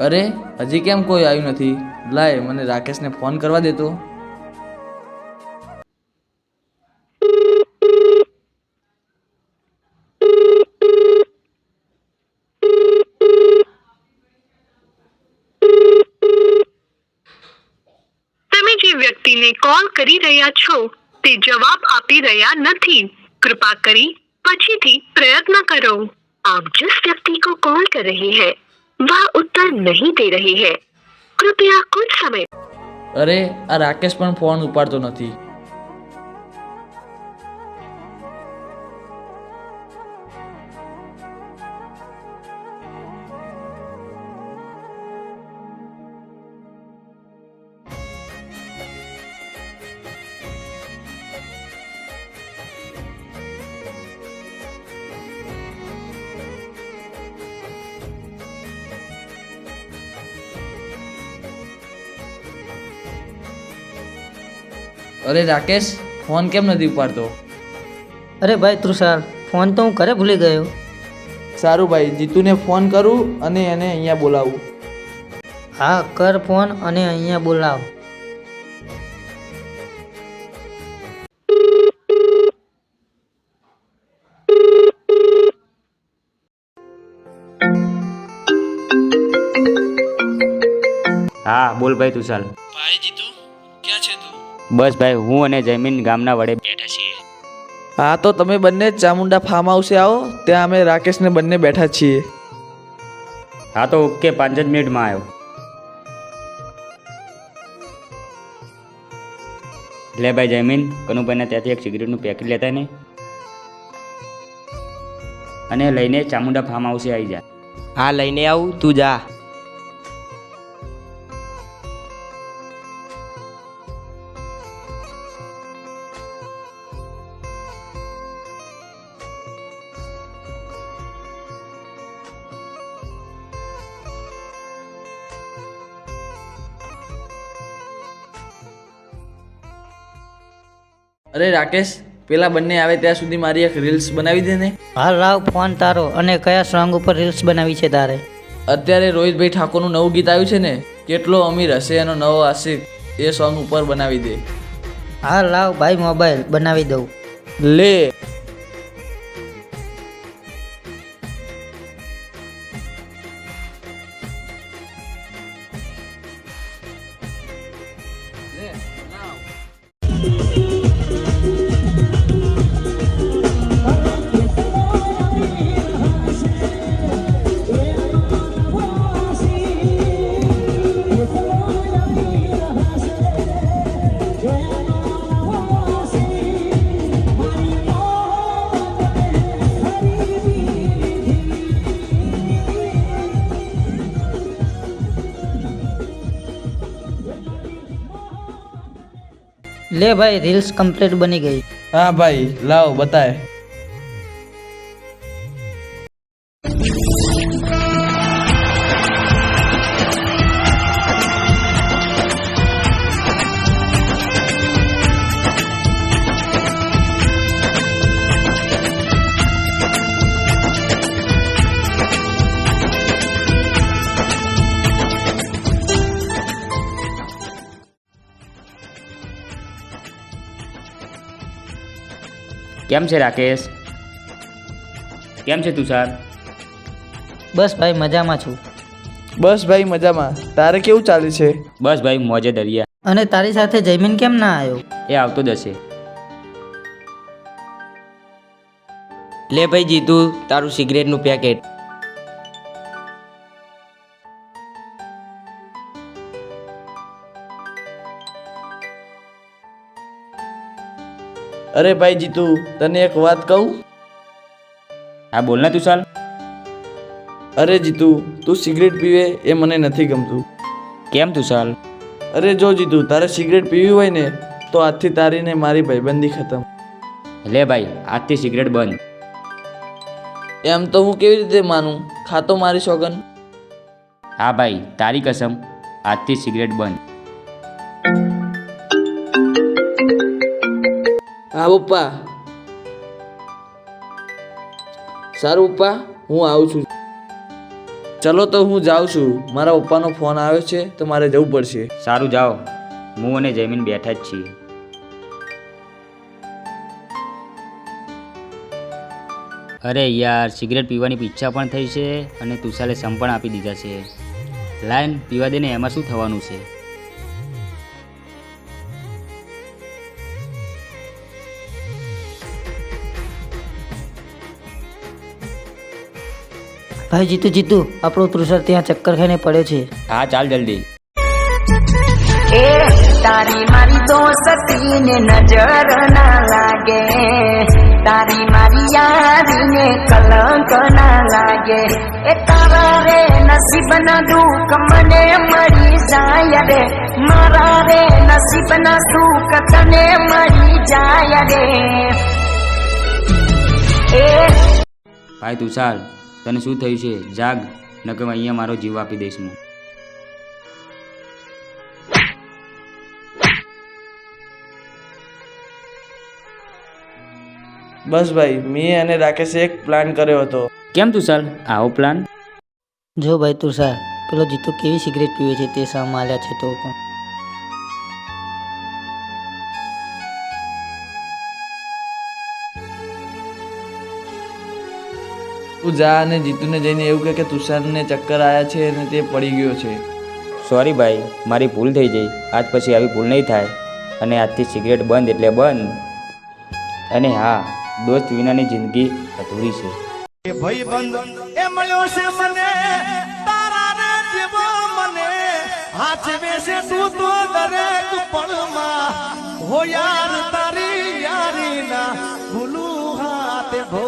અરે હજી કેમ કોઈ આવ્યું નથી? લાય મને રાકેશને ફોન કરવા દેતો. તમે જે વ્યક્તિને કોલ કરી રહ્યા છો તે જવાબ આપી રહ્યા નથી. कृपा કરી પછીથી પ્રયત્ન કરો. आप जिस व्यक्ति को कॉल कर रहे हैं वह उत्तर नहीं दे रहे हैं. कृपया कुछ समय. અરે આ રાકેશ પણ ફોન ઉપાડતો નથી. અરે રાકેશ ફોન કેમ નથી ઉપાડતો? અરે ભાઈ તૃષાર, ફોન તો હું ઘરે ભૂલી ગયો. સારું ભાઈ, જીતુને ફોન કરું અને એને અહીંયા બોલાવું. હા કર ફોન અને અહીંયા બોલાવ. હા બોલ ભાઈ તુષાર. ભાઈ જીતુ ક્યાં છે તું? બસ ભાઈ, હું અને જમીન ગામના વડે બેઠા છીએ. હા તો તમે બંને ચામુંડા ફાર્મ હાઉસે આવો, ત્યાં અમે રાકેશને બંને બેઠા છીએ. હા તો ઓકે, 5 જ મિનિટમાં આવ્યો. લે ભાઈ જમીન, કનુભાઈને ત્યાંથી એક સિગરેટનું પેકેટ લેતા ને અને લઈને ચામુંડા ફાર્મ હાઉસે આવી જા. હા લઈને આવું, તું જા. અરે રાકેશ, પેલા બંને આવે ત્યાં સુધી મારી એક રીલ્સ બનાવી દે ને. હાલ લાવ ફોન તારો. અને કયા સોંગ ઉપર રીલ્સ બનાવી છે તારે? અત્યારે રોહિતભાઈ ઠાકોરનું નવું ગીત આવ્યું છે ને, કેટલો અમીર હશે એનો નવો આશિક, એ સોંગ ઉપર બનાવી દે. હાલ લાવ ભાઈ મોબાઈલ, બનાવી દઉં. લે. લે ભાઈ, રીલ્સ કમ્પ્લીટ બની ગઈ. હા ભાઈ લાવ બતાય. કેમ છે રાકેશ? કેમ છે તુષાર? બસ ભાઈ મજામાં છું. બસ ભાઈ મજામાં. તારે કેવું ચાલે છે? બસ ભાઈ મોજે દરિયા. અને તારી સાથે જયમીન કેમ ના આવ્યો? એ આવતો જ હશે. લે ભાઈ જીતુ, તારું સિગરેટનું પેકેટ. અરે ભાઈ જીતુ, તને એક વાત કહું? હા બોલ ને તુષાર. અરે જીતુ, તું સિગરેટ પીવે એ મને નથી ગમતું. કેમ તુષાર? અરે જો જીતુ, તારે સિગરેટ પીવી હોય ને તો આજથી તારી ને મારી ભાઈબંધી ખતમ. લે ભાઈ, આજથી સિગરેટ બંધ. એમ તો હું કેવી રીતે માનું? ખાતો મારી સોગન. હા ભાઈ, તારી કસમ, આજથી સિગરેટ બંધ. હા પપ્પા. સારું પપ્પા, હું આવું છું. ચલો તો હું જાઉં છું, મારા પપ્પાનો ફોન આવ્યો છે તો મારે જવું પડશે. સારું જાઓ, હું અને જમીન બેઠા જ છીએ. અરે યાર, સિગરેટ પીવાની ઈચ્છા પણ થઈ છે અને તુષારે સમ પણ આપી દીધા છે. લાઈન પીવા દે ને, એમાં શું થવાનું છે. ભાઈ જીતુ જીતુ, આપણો તુષાર ત્યાં ચક્કર ખાઈને પડ્યો છે. હા ચાલ જલ્દી. એ તારી મારી દોસ્તીને નજર ના લાગે, તારી મારી યારીને કલંક ના લાગે. એ તારા રે નસીબના દુઃખ મને મળી જાય રે, મારા રે નસીબના સુખ તને મળી જાય રે. એ ભાઈ તુષાર, તને શું થયું છે? જાગ, નકર અહીંયા મારો જીવ આપી દઈશ હું. બસ ભાઈ, મેં અને રાકેશે એક પ્લાન કર્યો હતો. કેમ તુષાર, આવો પ્લાન? જો ભાઈ તુષાર, પેલો જીતુ કેવી સિગરેટ પીવે છે તે સમ આલ્યા છે તો પણ. તું જા અને જીતુને જઈને એવું કહે કે તુષારને ચક્કર આવ્યા છે અને તે પડી ગયો છે. સોરી ભાઈ, મારી ભૂલ થઈ ગઈ. આજ પછી આવી ભૂલ નહીં થાય અને આજથી સિગરેટ બંધ એટલે બંધ. અને હા, દોસ્ત વિનાની જિંદગી અધૂરી છે. ભાઈબંધ એ મળ્યો છે મને, તારા રે જેવો મને, હાથ બેસે તું તો દરેક પળમાં. હો યાર તારી યારી ના ભૂલું હાથે ભો